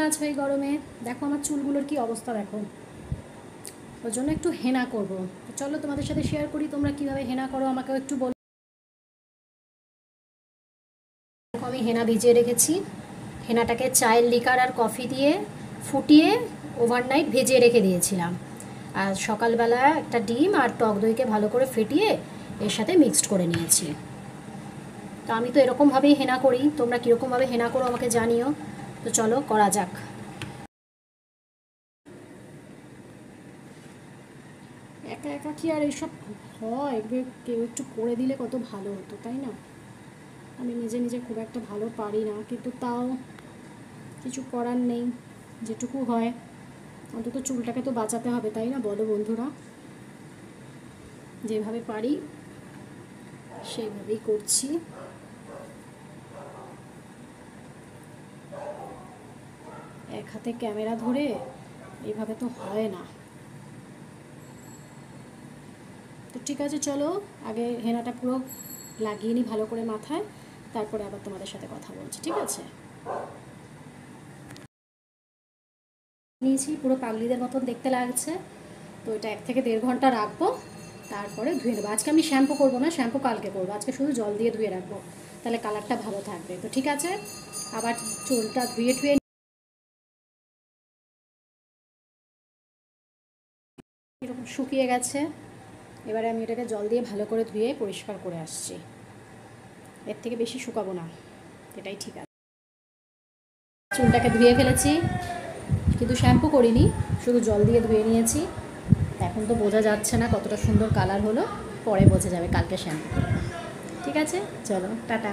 আছো এই গরমে? দেখো আমার চুলগুলোর কি অবস্থা দেখো। ওর জন্য একটু হেনা করব। চলো তোমাদের সাথে শেয়ার করি তোমরা কিভাবে হেনা করো, আমাকেও একটু বলো। আমি হেনা ভিজিয়ে রেখেছি। হেনাটাকে চায়ের লিকার আর কফি দিয়ে ফুটিয়ে ওভারনাইট ভেজিয়ে রেখে দিয়েছিলাম। আর সকালবেলা একটা ডিম আর টক দইকে ভালো করে ফেটিয়ে এর সাথে মিক্সড করে নিয়েছি। তো আমি তো এরকমভাবেই হেনা করি, তোমরা কীরকমভাবে হেনা করো আমাকে জানিও। তো চলো করা যাক। একা একা কি আর এইসব হয়? কেউ একটু করে দিলে কত ভালো হতো, তাই না? আমি নিজে নিজে খুব একটা ভালো পারি না, কিন্তু তাও কিছু করার নেই। যেটুকু হয় অন্তত চুলটাকে তো বাঁচাতে হবে, তাই না বলো বন্ধুরা? যেভাবে পারি সেইভাবেই করছি। এক হাতে ক্যামেরা ধরে এইভাবে তো হয় না। তো ঠিক আছে, চলো আগে হেনাটা পুরো লাগিয়ে নিই ভালো করে মাথায়, তারপরে আবার তোমাদের সাথে কথা বলছি, ঠিক আছে? নিয়েছি, পুরো পাগলিদের মতন দেখতে লাগছে। তো এটা 1 থেকে 1.5 ঘন্টা রাখবো, তারপরে ধুয়ে নেবো। আজকে আমি শ্যাম্পু করবো না, শ্যাম্পু কালকে করবো। আজকে শুধু জল দিয়ে ধুয়ে রাখবো, তাহলে কালারটা ভালো থাকবে। তো ঠিক আছে, আবার চুলটা ধুয়ে এরকম শুকিয়ে গেছে। এবারে আমি এটাকে জল দিয়ে ভালো করে ধুয়ে পরিষ্কার করে আসছি। এর থেকে বেশি শুকাবো না, এটাই ঠিক আছে। চুলটাকে ধুয়ে ফেলেছি, কিন্তু শ্যাম্পু করিনি, শুধু জল দিয়ে ধুয়ে নিয়েছি। এখন তো বোঝা যাচ্ছে না কতটা সুন্দর কালার হলো, পরে বোঝা যাবে কালকে শ্যাম্পু করে। ঠিক আছে, চলো টাটা।